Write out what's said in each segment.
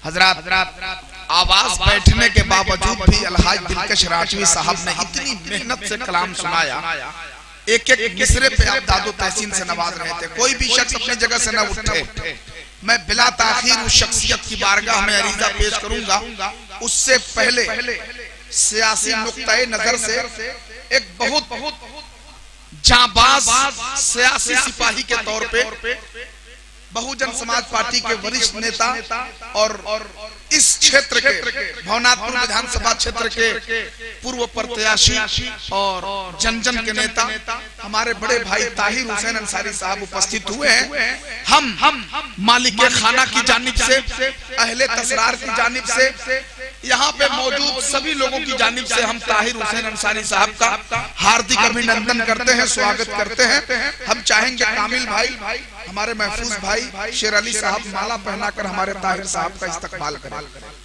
हजरात आवाज बैठने के बावजूद भी अलहाज दिलकश राजवी साहब ने इतनी मेहनत से कलाम सुनाया, एक एक मिसरे पे आप दादो तहसीन से नवाज रहे थे। कोई भी शख्स अपनी जगह से न उठे। मैं बिला ताखीर उस शख्सियत की बारगाह में अरीजा पेश करूंगा। उससे पहले सियासी नुक्ते नजर से एक बहुत जांबाज सियासी सिपाही के तौर पे बहुजन समाज पार्टी के वरिष्ठ नेता और इस क्षेत्र के भवनाथपुर विधानसभा क्षेत्र के पूर्व प्रत्याशी और जन जन के नेता हमारे बड़े भाई ताहिर हुसैन अंसारी साहब उपस्थित हुए हैं। हम मालिक खाना की जानिब से, अहले तसरार की जानिब से, यहाँ पे मौजूद सभी लोगों की जानिब से हम ताहिर हुसैन अंसारी साहब का हार्दिक अभिनंदन करते हैं, स्वागत करते हैं। हम चाहेंगे कामिल भाई, हमारे महफूज भाई शेर अली साहब माला पहनाकर हमारे ताहिर साहब का इस्तकबाल करें।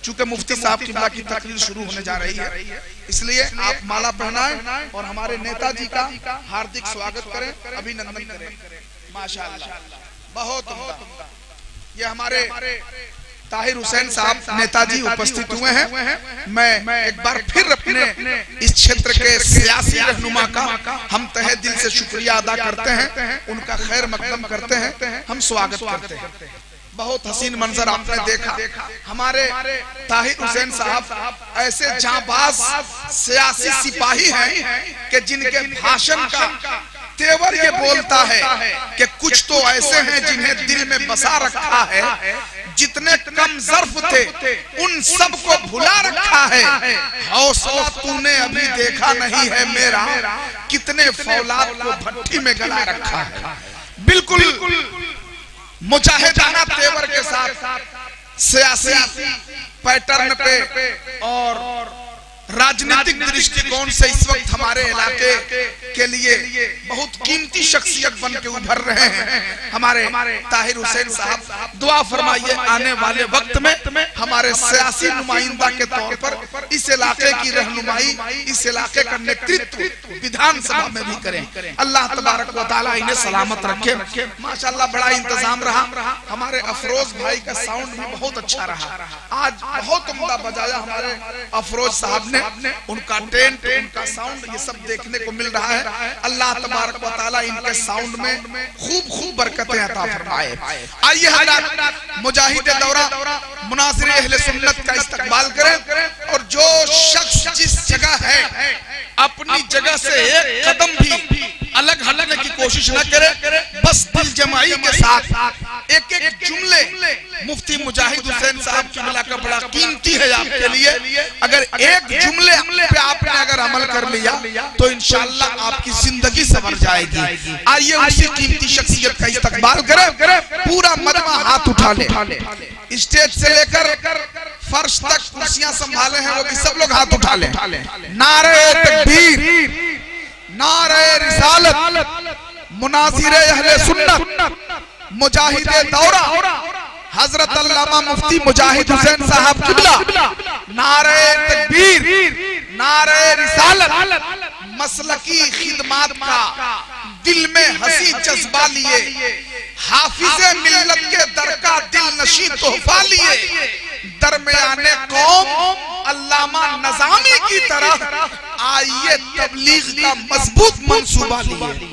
चूंकि मुफ्ती साहब की तकरीर शुरू होने जा रही है, इसलिए आप माला पहनाएं और हमारे नेताजी का हार्दिक स्वागत करें, अभिनंदन करें। माशाअल्लाह, बहुत उम्दा। ये हमारे ताहिर हुसैन साहब नेताजी उपस्थित हुए हैं। मैं एक बार फिर अपने इस क्षेत्र के सियासी रहनुमा का हम तहे दिल से शुक्रिया अदा करते हैं, उनका खैर मकदम करते हैं, हम स्वागत करते हैं। बहुत हसीन मंजर आपने देखा। हमारे ताहिर हुसैन साहब ऐसे जांबाज सियासी सिपाही हैं कि जिनके भाषण का तेवर ये बोलता है कि कुछ तो ऐसे हैं जिन्हें दिल में बसा रखा है, जितने कम ज़र्फ थे उन सब को भुला रखा है। हौसला तूने अभी देखा नहीं है मेरा, कितने फौलाद को भट्टी में गला रखा है। बिल्कुल मुजाहिदाना तेवर के साथ सियासी पैटर्न पे और राजनीतिक दृष्टिकोण से इस वक्त हमारे इलाके के लिए बहुत कीमती शख्सियत बन के उभर रहे हैं हमारे ताहिर हुसैन साहब। दुआ फरमाइए आने वाले वक्त में हमारे सियासी नुमाइंदा के तौर पर इस इलाके की रहनुमाई, इस इलाके का नेतृत्व विधानसभा में भी करें। अल्लाह तबारक व तआला इन्हें सलामत रखे। माशाअल्लाह बड़ा इंतजाम रहा। हमारे अफरोज भाई का साउंड भी बहुत अच्छा रहा। आज बहुत उम्दा बजाया हमारे अफरोज साहब ने। उनका टेंट, उनका साउंड, ये सब देखने को मिल रहा है। अल्लाह तबारक व तआला इनके साउंड में खूब बरकतें अता फरमाए। आइए हज़रात मुजाहिद दौरा मुनासिर अहले सुन्नत का इस्तकबाल करें और जो शख्स जिस जगह है अपनी जगह से एक कदम भी अलग हटने की कोशिश न करे, बस दिल जमाई के साथ एक एक जुमले मुफ्ती मुजाहिद हुसैन साहब जुमला का बड़ा कीमती है आपके लिए। अगर एक जुमले पे आपने अगर अमल कर लिया तो इंशाअल्लाह आपकी जिंदगी संवर जाएगी। आइए उसी कीमती शख्सियत का इस्तकबाल करें। पूरा मजमा हाथ उठा ले, स्टेज से लेकर फर्श तक कुर्सियां संभाले हैं वो भी सब लोग हाथ उठा ले। नारे तकबीर, नारे रिसालत, मुनासिर अहले सुन्नत, मुजाहिदे दौरा हजरत अल्लामा मुफ्ती मुजाहिद हुसैन साहब किबला। नारे तकबीर, नारे रिसालत, मसलकी खिदमात का दिल में हंसी जज्बा लिए, हाफिज़े मिल्लत के दर का दिल नशी तोहफा लिए, दरमियाने कौम अल्लामा नज़ामी की तरह आइए तबलीग का मजबूत मंसूबा लिए।